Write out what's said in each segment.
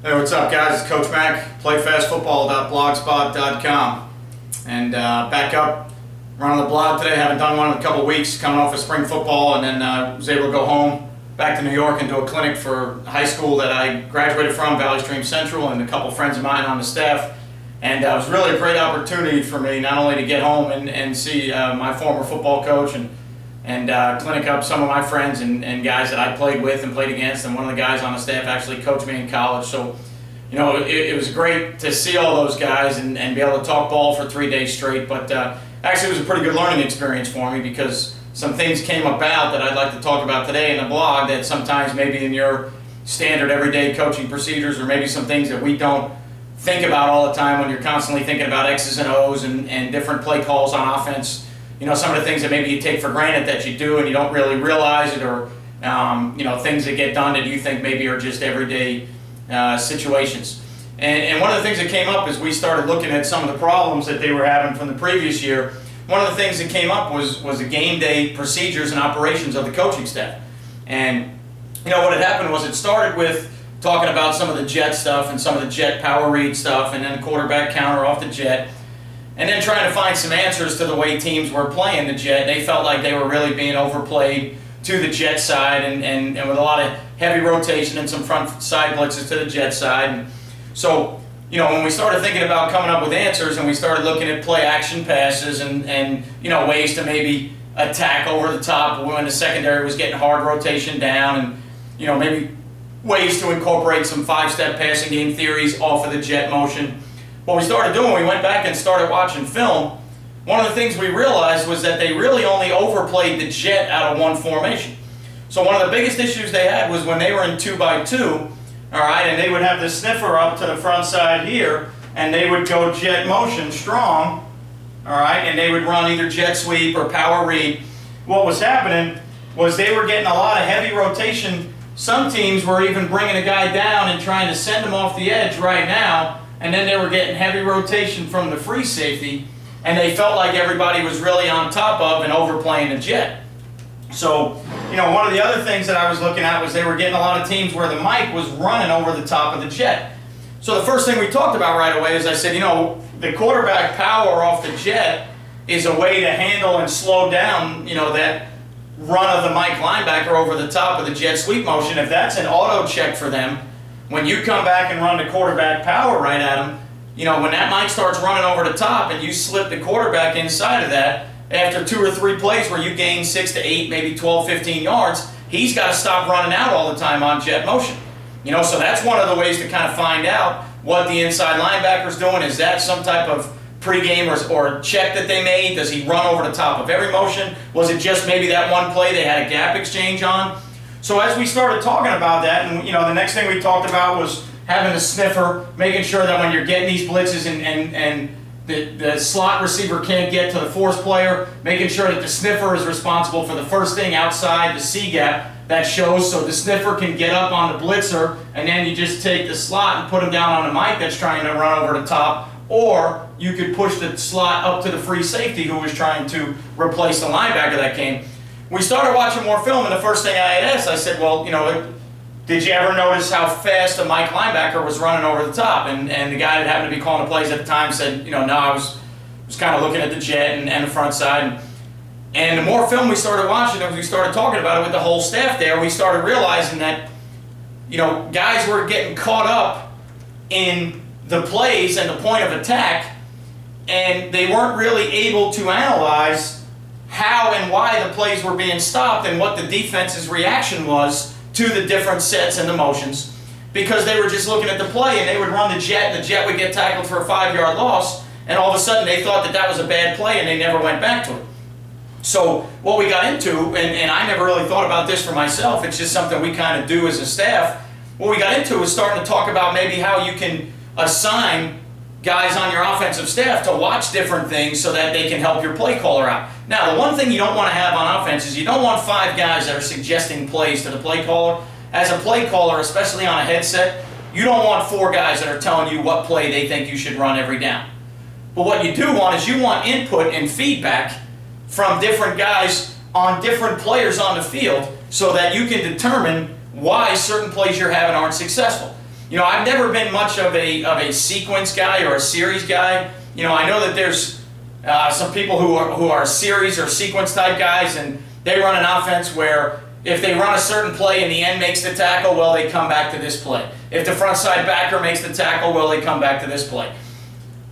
Hey, what's up, guys? It's Coach Mac, playfastfootball.blogspot.com. And back up, running the blog today. Haven't done one in a couple weeks, coming off of spring football, and then was able to go home, back to New York, and do a clinic for high school that I graduated from, Valley Stream Central, and a couple friends of mine on the staff. And it was really a great opportunity for me, not only to get home and see my former football coach and clinic up some of my friends and guys that I played with and played against, and one of the guys on the staff actually coached me in college. So, you know, it was great to see all those guys and be able to talk ball for 3 days straight. But actually, it was a pretty good learning experience for me because some things came about that I'd like to talk about today in the blog that sometimes maybe in your standard everyday coaching procedures, or maybe some things that we don't think about all the time when you're constantly thinking about X's and O's and different play calls on offense. You know, some of the things that maybe you take for granted that you do and you don't really realize it, or, you know, things that get done that you think maybe are just everyday situations. And one of the things that came up as we started looking at some of the problems that they were having from the previous year, one of the things that came up was the game day procedures and operations of the coaching staff. And, you know, what had happened was it started with talking about some of the jet stuff and some of the jet power read stuff, and then the quarterback counter off the jet. And then trying to find some answers to the way teams were playing the jet. They felt like they were really being overplayed to the jet side and with a lot of heavy rotation and some front side blitzes to the jet side. And so, you know, when we started thinking about coming up with answers and we started looking at play action passes and you know, ways to maybe attack over the top when the secondary was getting hard rotation down, and, you know, maybe ways to incorporate some five-step passing game theories off of the jet motion. What we started doing, we went back and started watching film. One of the things we realized was that they really only overplayed the jet out of one formation. So one of the biggest issues they had was when they were in 2x2, all right, and they would have the sniffer up to the front side here, and they would go jet motion strong, all right, and they would run either jet sweep or power read. What was happening was they were getting a lot of heavy rotation. Some teams were even bringing a guy down and trying to send him off the edge right now, and then they were getting heavy rotation from the free safety, and they felt like everybody was really on top of and overplaying the jet. So, you know, one of the other things that I was looking at was they were getting a lot of teams where the mic was running over the top of the jet. So the first thing we talked about right away is I said, you know, the quarterback power off the jet is a way to handle and slow down, you know, that run of the Mike linebacker over the top of the jet sweep motion. If that's an auto check for them, when you come back and run the quarterback power right at him, you know, when that Mike starts running over the top and you slip the quarterback inside of that, after 2 or 3 plays where you gain 6 to 8, maybe 12, 15 yards, he's got to stop running out all the time on jet motion. You know, so that's one of the ways to kind of find out what the inside linebacker's doing. Is that some type of pregame or check that they made? Does he run over the top of every motion? Was it just maybe that one play they had a gap exchange on? So as we started talking about that, and, you know, the next thing we talked about was having the sniffer, making sure that when you're getting these blitzes and the slot receiver can't get to the force player, making sure that the sniffer is responsible for the first thing outside the C gap that shows, so the sniffer can get up on the blitzer, and then you just take the slot and put him down on the Mike that's trying to run over the top, or you could push the slot up to the free safety who was trying to replace the linebacker that came. We started watching more film, and the first thing I had asked, I said, well, you know, did you ever notice how fast a Mike linebacker was running over the top? And the guy that happened to be calling the plays at the time said, you know, no, I was kind of looking at the jet and the front side. And the more film we started watching, as we started talking about it with the whole staff there, we started realizing that, you know, guys were getting caught up in the plays and the point of attack, and they weren't really able to analyze how and why the plays were being stopped and what the defense's reaction was to the different sets and the motions, because they were just looking at the play and they would run the jet and the jet would get tackled for a 5-yard loss, and all of a sudden they thought that that was a bad play and they never went back to it. So what we got into, and I never really thought about this for myself, it's just something we kind of do as a staff, what we got into was starting to talk about maybe how you can assign guys on your offensive staff to watch different things so that they can help your play caller out. Now, the one thing you don't want to have on offense is you don't want 5 guys that are suggesting plays to the play caller. As a play caller, especially on a headset, you don't want 4 guys that are telling you what play they think you should run every down. But what you do want is you want input and feedback from different guys on different players on the field so that you can determine why certain plays you're having aren't successful. I've never been much of a sequence guy or a series guy. I know that there's some people who are series or sequence type guys, and they run an offense where if they run a certain play and the end makes the tackle, well, they come back to this play. If the front side backer makes the tackle, well, they come back to this play.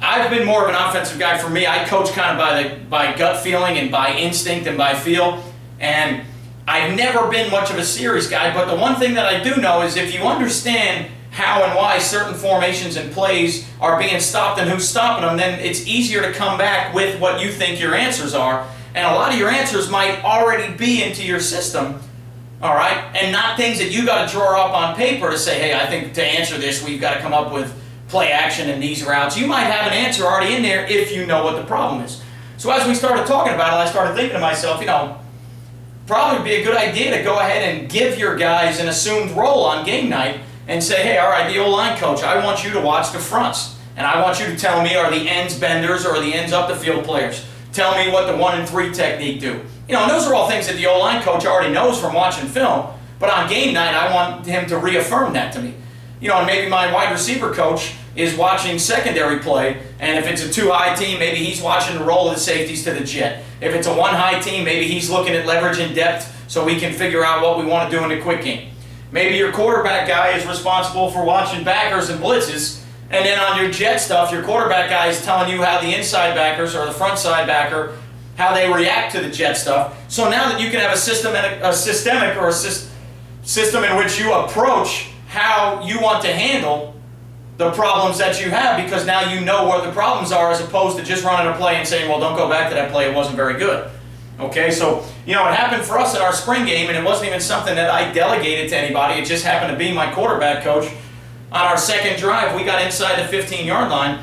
I've been more of an offensive guy. For me, I coach kind of by gut feeling and by instinct and by feel, and I've never been much of a series guy. But the one thing that I do know is if you understand how and why certain formations and plays are being stopped and who's stopping them, then it's easier to come back with what you think your answers are. And a lot of your answers might already be into your system, all right, and not things that you got to draw up on paper to say, hey, I think to answer this, we've got to come up with play action and these routes. You might have an answer already in there if you know what the problem is. So as we started talking about it, I started thinking to myself, probably be a good idea to go ahead and give your guys an assumed role on game night and say, hey, all right, the O-line coach, I want you to watch the fronts. And I want you to tell me, are the ends benders or are the ends up the field players? Tell me what the 1 and 3 technique do. And those are all things that the O-line coach already knows from watching film. But on game night, I want him to reaffirm that to me. And maybe my wide receiver coach is watching secondary play, and if it's a 2-high team, maybe he's watching the roll of the safeties to the jet. If it's a 1-high team, maybe he's looking at leverage and depth so we can figure out what we want to do in the quick game. Maybe your quarterback guy is responsible for watching backers and blitzes, and then on your jet stuff, your quarterback guy is telling you how the inside backers or the front side backer, how they react to the jet stuff. So now that you can have a system in which you approach how you want to handle the problems that you have, because now you know what the problems are as opposed to just running a play and saying, well, don't go back to that play, it wasn't very good. Okay, so, it happened for us in our spring game, and it wasn't even something that I delegated to anybody. It just happened to be my quarterback coach. On our second drive, we got inside the 15-yard line,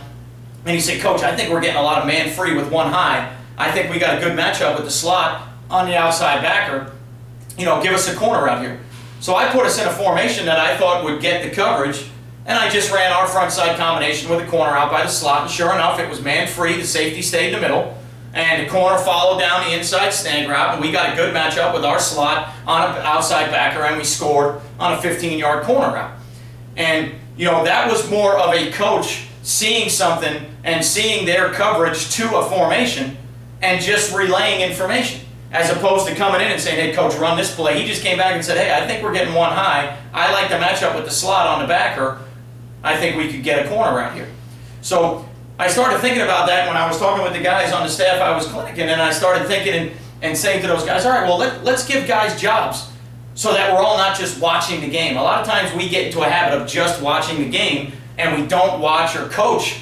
and he said, Coach, I think we're getting a lot of man free with 1 high. I think we got a good matchup with the slot on the outside backer. Give us a corner out here. So I put us in a formation that I thought would get the coverage, and I just ran our front side combination with a corner out by the slot, and sure enough, it was man free. The safety stayed in the middle, and the corner followed down the inside snag route, and we got a good matchup with our slot on an outside backer, and we scored on a 15-yard corner route. And, that was more of a coach seeing something and seeing their coverage to a formation and just relaying information, as opposed to coming in and saying, hey, coach, run this play. He just came back and said, hey, I think we're getting 1 high. I like the matchup with the slot on the backer. I think we could get a corner out here. So I started thinking about that when I was talking with the guys on the staff I was clinicking, and I started thinking and saying to those guys, all right, well, let's give guys jobs so that we're all not just watching the game. A lot of times we get into a habit of just watching the game, and we don't watch or coach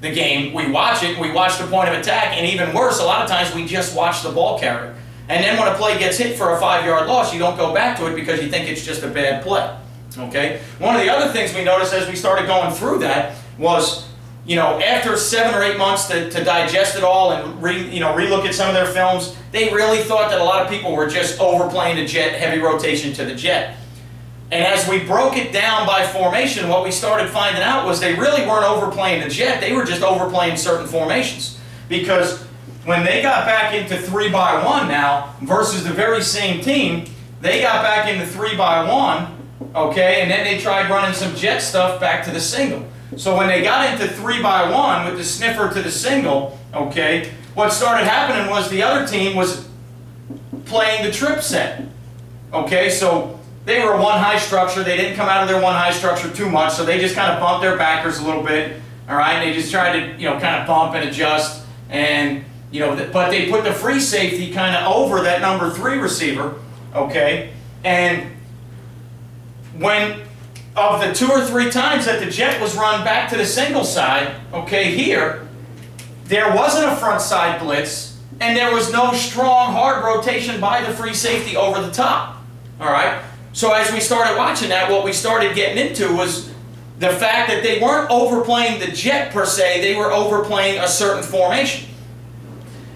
the game. We watch it, we watch the point of attack, and even worse, a lot of times we just watch the ball carrier. And then when a play gets hit for a 5-yard loss, you don't go back to it because you think it's just a bad play. Okay? One of the other things we noticed as we started going through that was, after 7 or 8 months to digest it all and relook at some of their films, they really thought that a lot of people were just overplaying the jet, heavy rotation to the jet. And as we broke it down by formation, what we started finding out was they really weren't overplaying the jet, they were just overplaying certain formations. Because when they got back into 3-by-1 now, versus the very same team, they got back into 3-by-1, okay, and then they tried running some jet stuff back to the single. So when they got into 3-by-1 with the sniffer to the single, okay, what started happening was the other team was playing the trip set. Okay, so they were a 1-high structure. They didn't come out of their 1-high structure too much, so they just kind of bumped their backers a little bit. All right, they just tried to kind of bump and adjust, and but they put the free safety kind of over that number 3 receiver. Okay, and when of the 2 or 3 times that the jet was run back to the single side, okay, here, there wasn't a front side blitz, and there was no strong, hard rotation by the free safety over the top. All right? So as we started watching that, what we started getting into was the fact that they weren't overplaying the jet per se, they were overplaying a certain formation.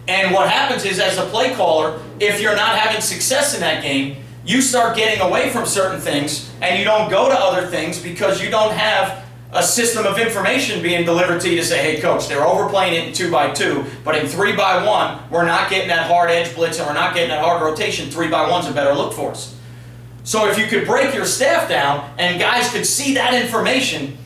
And what happens is, as a play caller, if you're not having success in that game, you start getting away from certain things and you don't go to other things because you don't have a system of information being delivered to you to say, hey coach, they're overplaying it in 2-by-2, but in 3-by-1, we're not getting that hard edge blitz and we're not getting that hard rotation. 3-by-1's a better look for us. So if you could break your staff down and guys could see that information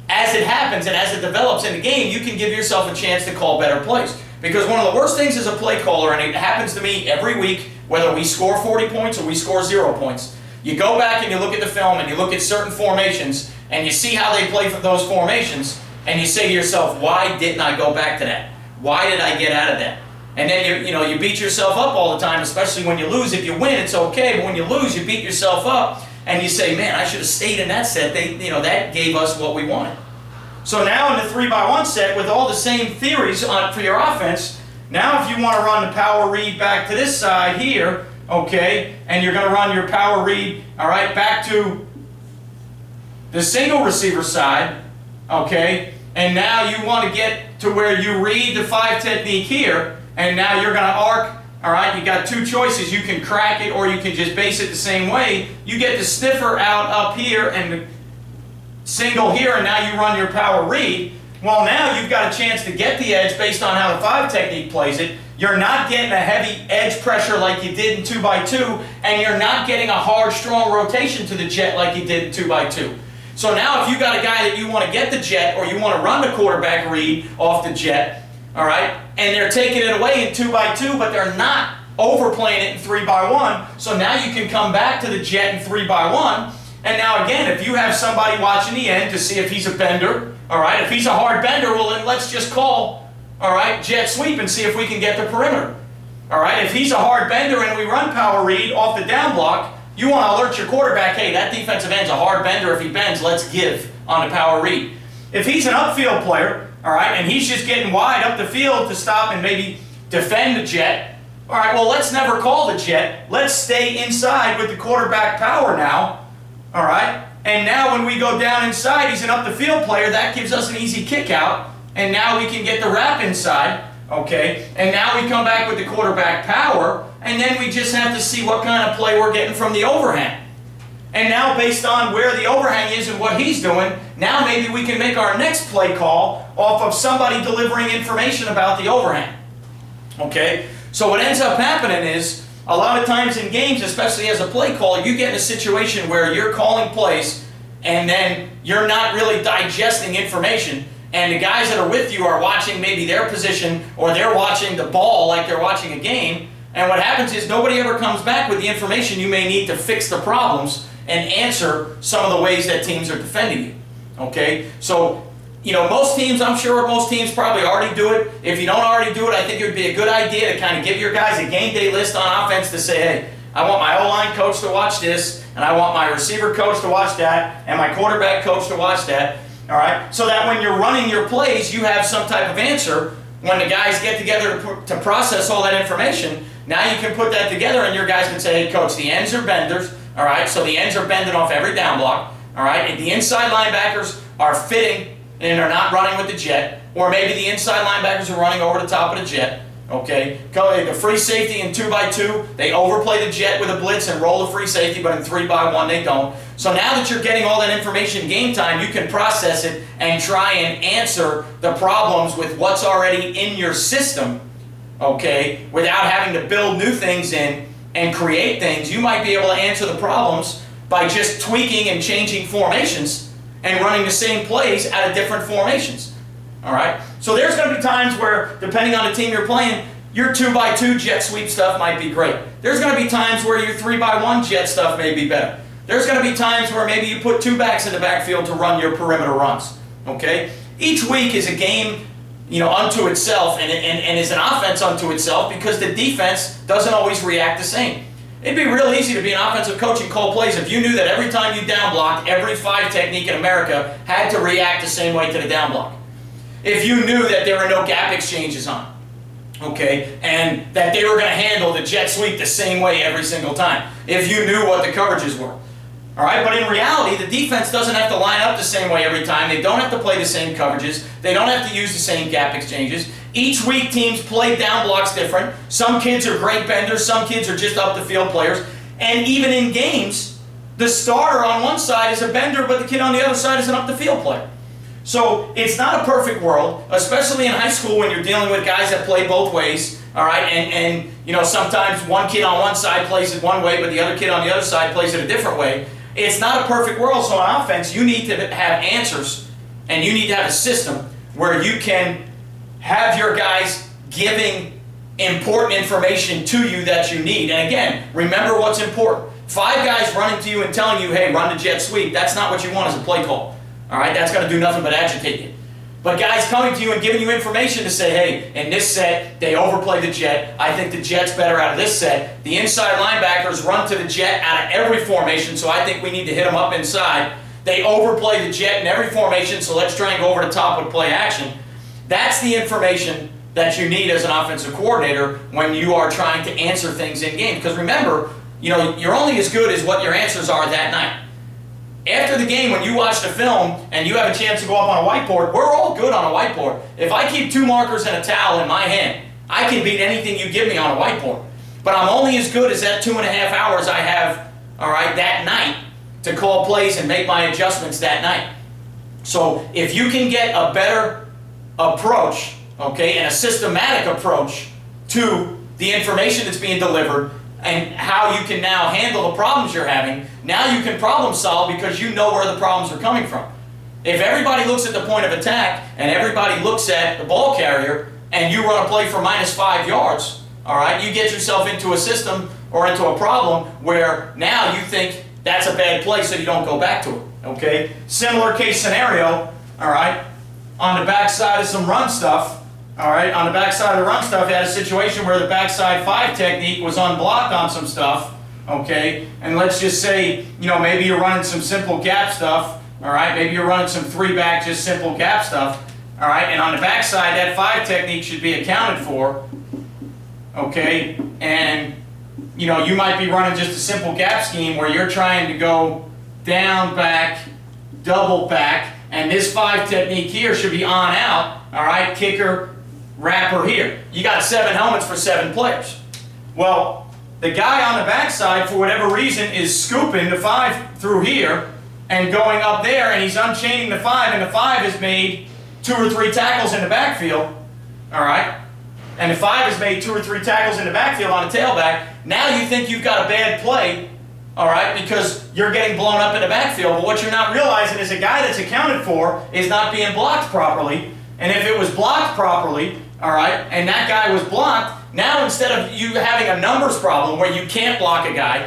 as it happens and as it develops in the game, you can give yourself a chance to call better plays. Because one of the worst things as a play caller, and it happens to me every week, whether we score 40 points or we score 0 points, you go back and you look at the film and you look at certain formations and you see how they play for those formations and you say to yourself, why didn't I go back to that? Why did I get out of that? And then you beat yourself up all the time, especially when you lose. If you win, it's okay, but when you lose, you beat yourself up and you say, man, I should have stayed in that set. That gave us what we wanted. So now in the 3x1 set, with all the same theories for your offense, now if you want to run the power read back to this side here, okay, and you're going to run your power read, all right, back to the single receiver side, okay, and now you want to get to where you read the 5 technique here, and now you're going to arc, all right, you got two choices. You can crack it or you can just base it the same way. You get the sniffer out up here and the single here, and now you run your power read. Well, now you've got a chance to get the edge based on how the 5 technique plays it. You're not getting a heavy edge pressure like you did in 2x2, and you're not getting a hard, strong rotation to the jet like you did in 2x2. So now if you got a guy that you want to get the jet or you want to run the quarterback read off the jet, all right, and they're taking it away in 2x2, but they're not overplaying it in 3x1, so now you can come back to the jet in 3x1. And now again, if you have somebody watching the end to see if he's a bender, all right, if he's a hard bender, well then let's just call, all right, jet sweep and see if we can get the perimeter. All right, if he's a hard bender and we run power read off the down block, you want to alert your quarterback, hey, that defensive end's a hard bender. If he bends, let's give on the power read. If he's an upfield player, all right, and he's just getting wide up the field to stop and maybe defend the jet, all right, well, let's never call the jet. Let's stay inside with the quarterback power now, all right? And now when we go down inside, he's an up the field player. That gives us an easy kick out, and now we can get the wrap inside, okay? And now we come back with the quarterback power, and then we just have to see what kind of play we're getting from the overhang. And now based on where the overhang is and what he's doing, now maybe we can make our next play call off of somebody delivering information about the overhang. Okay? So what ends up happening is, a lot of times in games, especially as a play caller, you get in a situation where you're calling plays and then you're not really digesting information, and the guys that are with you are watching maybe their position or they're watching the ball like they're watching a game, and what happens is nobody ever comes back with the information you may need to fix the problems and answer some of the ways that teams are defending you. Okay? So, most teams, I'm sure most teams probably already do it. If you don't already do it, I think it would be a good idea to kind of give your guys a game day list on offense to say, hey, I want my O-line coach to watch this, and I want my receiver coach to watch that, and my quarterback coach to watch that. All right? So that when you're running your plays, you have some type of answer. When the guys get together to process all that information, now you can put that together and your guys can say, hey, coach, the ends are benders. All right, so the ends are bending off every down block. All right, and the inside linebackers are fitting and they're not running with the jet. Or maybe the inside linebackers are running over the top of the jet. Okay, the free safety in 2x2, they overplay the jet with a blitz and roll the free safety, but in 3x1 they don't. So now that you're getting all that information game time, you can process it and try and answer the problems with what's already in your system, okay, without having to build new things in and create things. You might be able to answer the problems by just tweaking and changing formations and running the same plays out of different formations. All right? So there's going to be times where, depending on the team you're playing, your 2x2 jet sweep stuff might be great. There's going to be times where your 3x1 jet stuff may be better. There's going to be times where maybe you put 2 backs in the backfield to run your perimeter runs. Okay? Each week is a game unto itself, and is an offense unto itself, because the defense doesn't always react the same. It'd be real easy to be an offensive coach and call plays if you knew that every time you down block, every 5 technique in America had to react the same way to the down block. If you knew that there were no gap exchanges on, okay, and that they were going to handle the jet sweep the same way every single time. If you knew what the coverages were. All right, but in reality, the defense doesn't have to line up the same way every time. They don't have to play the same coverages. They don't have to use the same gap exchanges. Each week, teams play down blocks different. Some kids are great benders. Some kids are just up the field players. And even in games, the starter on one side is a bender, but the kid on the other side is an up the field player. So it's not a perfect world, especially in high school when you're dealing with guys that play both ways. All right, and you know, sometimes one kid on one side plays it one way, but the other kid on the other side plays it a different way. It's not a perfect world, so on offense, you need to have answers, and you need to have a system where you can have your guys giving important information to you that you need. And again, remember what's important. 5 guys running to you and telling you, hey, run the jet sweep, that's not what you want as a play call. All right, that's going to do nothing but agitate you. But guys coming to you and giving you information to say, hey, in this set, they overplay the jet. I think the jet's better out of this set. The inside linebackers run to the jet out of every formation, so I think we need to hit them up inside. They overplay the jet in every formation, so let's try and go over the top with play action. That's the information that you need as an offensive coordinator when you are trying to answer things in game. Because remember, you know, you're only as good as what your answers are that night. After the game, when you watch the film and you have a chance to go up on a whiteboard, we're all good on a whiteboard. If I keep 2 markers and a towel in my hand, I can beat anything you give me on a whiteboard. But I'm only as good as that 2.5 hours I have, all right, that night to call plays and make my adjustments that night. So if you can get a better approach, okay, and a systematic approach to the information that's being delivered, and how you can now handle the problems you're having, now you can problem solve because you know where the problems are coming from. If everybody looks at the point of attack and everybody looks at the ball carrier and you run a play for -5 yards, all right, you get yourself into a system or into a problem where now you think that's a bad play so you don't go back to it, okay? Similar case scenario, all right, on the backside of some run stuff. All right, on the backside of the run stuff, you had a situation where the backside 5 technique was unblocked on some stuff, okay? And let's just say, you know, maybe you're running some simple gap stuff, all right? Maybe you're running some 3-back, just simple gap stuff, all right? And on the backside, that 5 technique should be accounted for, okay? And, you know, you might be running just a simple gap scheme where you're trying to go down, back, double back, and this 5 technique here should be on out, all right? Kicker, wrapper here. You got 7 helmets for 7 players. Well, the guy on the backside, for whatever reason, is scooping the 5 through here and going up there, and he's unchaining the 5, and the 5 has made 2 or 3 tackles in the backfield, all right? And the 5 has made 2 or 3 tackles in the backfield on a tailback. Now you think you've got a bad play, all right, because you're getting blown up in the backfield. But what you're not realizing is a guy that's accounted for is not being blocked properly. And if it was blocked properly, all right, and that guy was blocked, now instead of you having a numbers problem where you can't block a guy,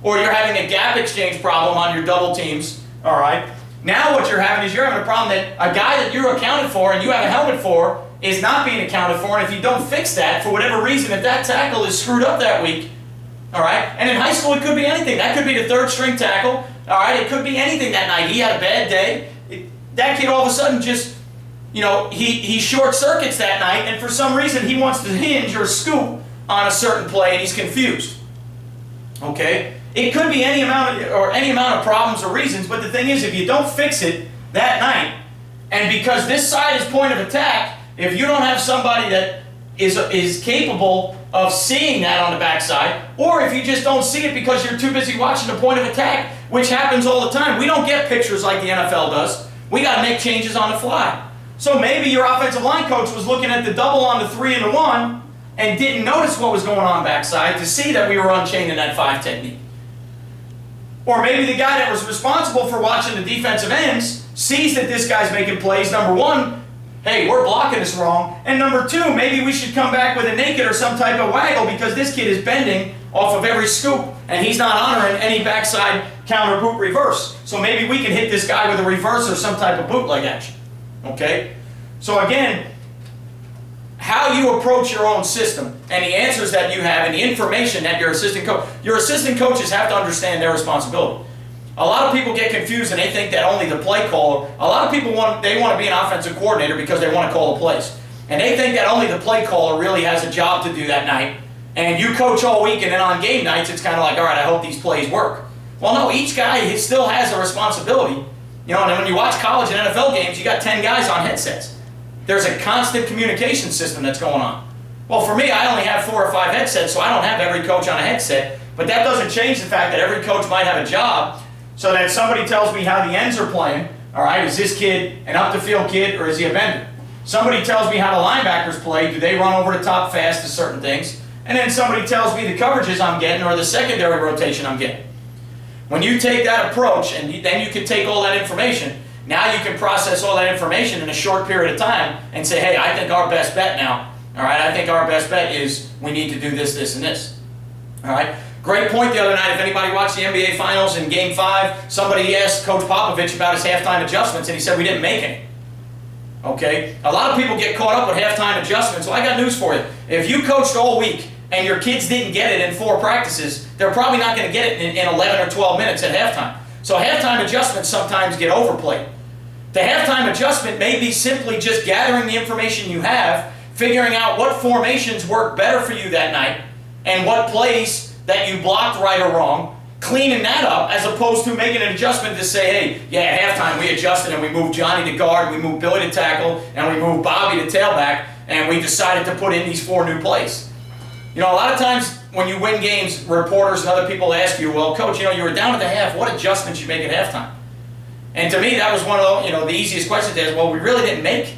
or you're having a gap exchange problem on your double teams, all right, now what you're having is you're having a problem that a guy that you're accounted for and you have a helmet for is not being accounted for, and if you don't fix that, for whatever reason, if that tackle is screwed up that week, all right, and in high school it could be anything. That could be the 3rd string tackle, all right, it could be anything that night. He had a bad day. That kid all of a sudden just, you know, he short circuits that night, and for some reason he wants to hinge or scoop on a certain play, and he's confused. Okay, it could be any amount of problems or reasons, but the thing is, if you don't fix it that night, and because this side is point of attack, if you don't have somebody that is capable of seeing that on the backside, or if you just don't see it because you're too busy watching the point of attack, which happens all the time. We don't get pictures like the NFL does. We got to make changes on the fly. So maybe your offensive line coach was looking at the double on the 3 and the 1 and didn't notice what was going on backside to see that we were unchaining that 5 technique. Or maybe the guy that was responsible for watching the defensive ends sees that this guy's making plays. Number 1, hey, we're blocking this wrong. And number 2, maybe we should come back with a naked or some type of waggle because this kid is bending off of every scoop and he's not honoring any backside counter boot reverse. So maybe we can hit this guy with a reverse or some type of bootleg action. Okay? So again, how you approach your own system and the answers that you have and the information that your assistant coaches have to understand their responsibility. A lot of people get confused and they think that only the play caller, a lot of people want to be an offensive coordinator because they want to call the plays. And they think that only the play caller really has a job to do that night. And you coach all week and then on game nights it's kind of like, all right, I hope these plays work. Well, no, each guy still has a responsibility. You know, and when you watch college and NFL games, you got 10 guys on headsets. There's a constant communication system that's going on. Well, for me, I only have 4 or 5 headsets, so I don't have every coach on a headset. But that doesn't change the fact that every coach might have a job so that somebody tells me how the ends are playing. All right, is this kid an up-the-field kid or is he a bender? Somebody tells me how the linebackers play. Do they run over the top fast to certain things? And then somebody tells me the coverages I'm getting or the secondary rotation I'm getting. When you take that approach and then you can take all that information, now you can process all that information in a short period of time and say, hey, I think our best bet now, all right, I think our best bet is we need to do this, this, and this. All right. Great point the other night. If anybody watched the NBA Finals in Game 5, somebody asked Coach Popovich about his halftime adjustments, and he said we didn't make any. Okay? A lot of people get caught up with halftime adjustments. Well, I got news for you. If you coached all week and your kids didn't get it in 4 practices, they're probably not going to get it in 11 or 12 minutes at halftime. So halftime adjustments sometimes get overplayed. The halftime adjustment may be simply just gathering the information you have, figuring out what formations work better for you that night, and what plays that you blocked right or wrong, cleaning that up as opposed to making an adjustment to say, hey, yeah, at halftime we adjusted and we moved Johnny to guard, we moved Billy to tackle, and we moved Bobby to tailback, and we decided to put in these 4 new plays. You know, a lot of times when you win games, reporters and other people ask you, well, Coach, you know, you were down at the half, what adjustments you make at halftime? And to me, that was one of the, the easiest questions to ask. Well, we really didn't make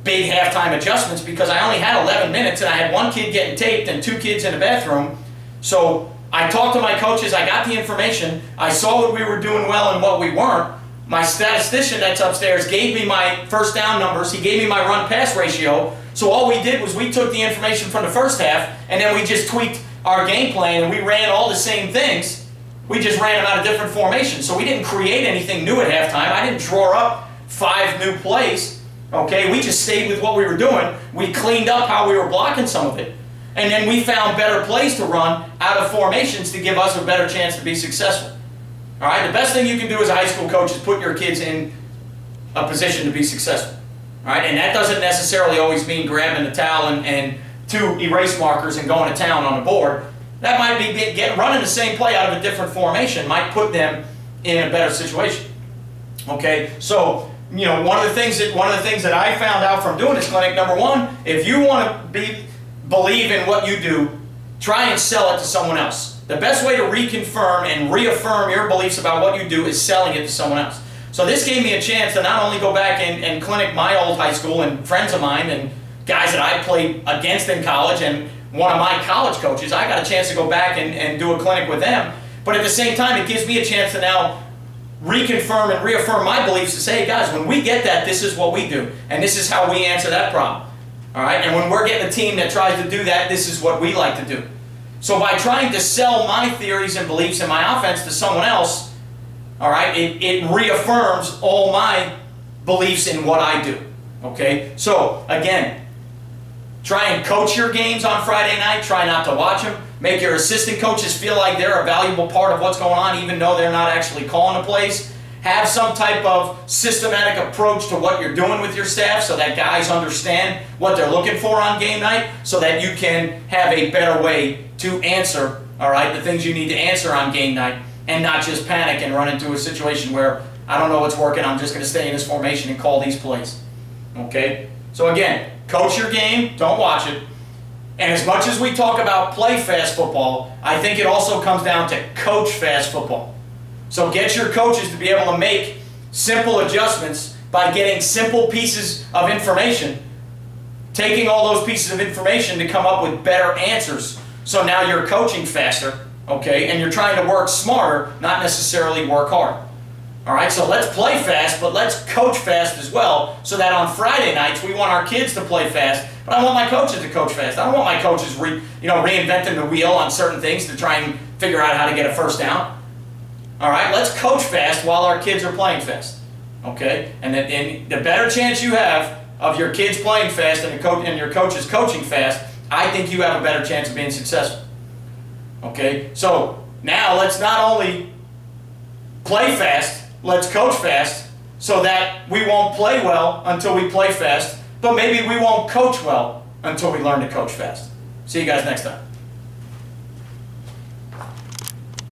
big halftime adjustments because I only had 11 minutes and I had 1 kid getting taped and 2 kids in the bathroom. So I talked to my coaches, I got the information, I saw what we were doing well and what we weren't. My statistician that's upstairs gave me my first down numbers, he gave me my run-pass ratio, so all we did was we took the information from the first half and then we just tweaked our game plan and we ran all the same things, we just ran them out of different formations. So we didn't create anything new at halftime, I didn't draw up 5 new plays, okay? We just stayed with what we were doing, we cleaned up how we were blocking some of it. And then we found better plays to run out of formations to give us a better chance to be successful. All right, the best thing you can do as a high school coach is put your kids in a position to be successful. All right, and that doesn't necessarily always mean grabbing the towel and 2 erase markers and going to town on the board. That might be running the same play out of a different formation might put them in a better situation. Okay, so one of the things that I found out from doing this clinic, number 1, if you want to believe in what you do, try and sell it to someone else. The best way to reconfirm and reaffirm your beliefs about what you do is selling it to someone else. So this gave me a chance to not only go back and clinic my old high school and friends of mine and guys that I played against in college and one of my college coaches, I got a chance to go back and do a clinic with them. But at the same time, it gives me a chance to now reconfirm and reaffirm my beliefs to say, hey guys, when we get that, this is what we do. And this is how we answer that problem. All right, and when we're getting a team that tries to do that, this is what we like to do. So by trying to sell my theories and beliefs and my offense to someone else, all right, it reaffirms all my beliefs in what I do. Okay, so again, try and coach your games on Friday night. Try not to watch them. Make your assistant coaches feel like they're a valuable part of what's going on, even though they're not actually calling the plays. Have some type of systematic approach to what you're doing with your staff so that guys understand what they're looking for on game night so that you can have a better way to answer, all right, the things you need to answer on game night and not just panic and run into a situation where I don't know what's working, I'm just going to stay in this formation and call these plays. Okay? So again, coach your game, don't watch it. And as much as we talk about play fast football, I think it also comes down to coach fast football. So get your coaches to be able to make simple adjustments by getting simple pieces of information, taking all those pieces of information to come up with better answers. So now you're coaching faster, okay, and you're trying to work smarter, not necessarily work hard. All right, so let's play fast, but let's coach fast as well, so that on Friday nights we want our kids to play fast, but I want my coaches to coach fast. I don't want my coaches reinventing the wheel on certain things to try and figure out how to get a first down. All right, let's coach fast while our kids are playing fast. Okay, and the better chance you have of your kids playing fast and your coaches coaching fast, I think you have a better chance of being successful. Okay, so now let's not only play fast, let's coach fast so that we won't play well until we play fast, but maybe we won't coach well until we learn to coach fast. See you guys next time.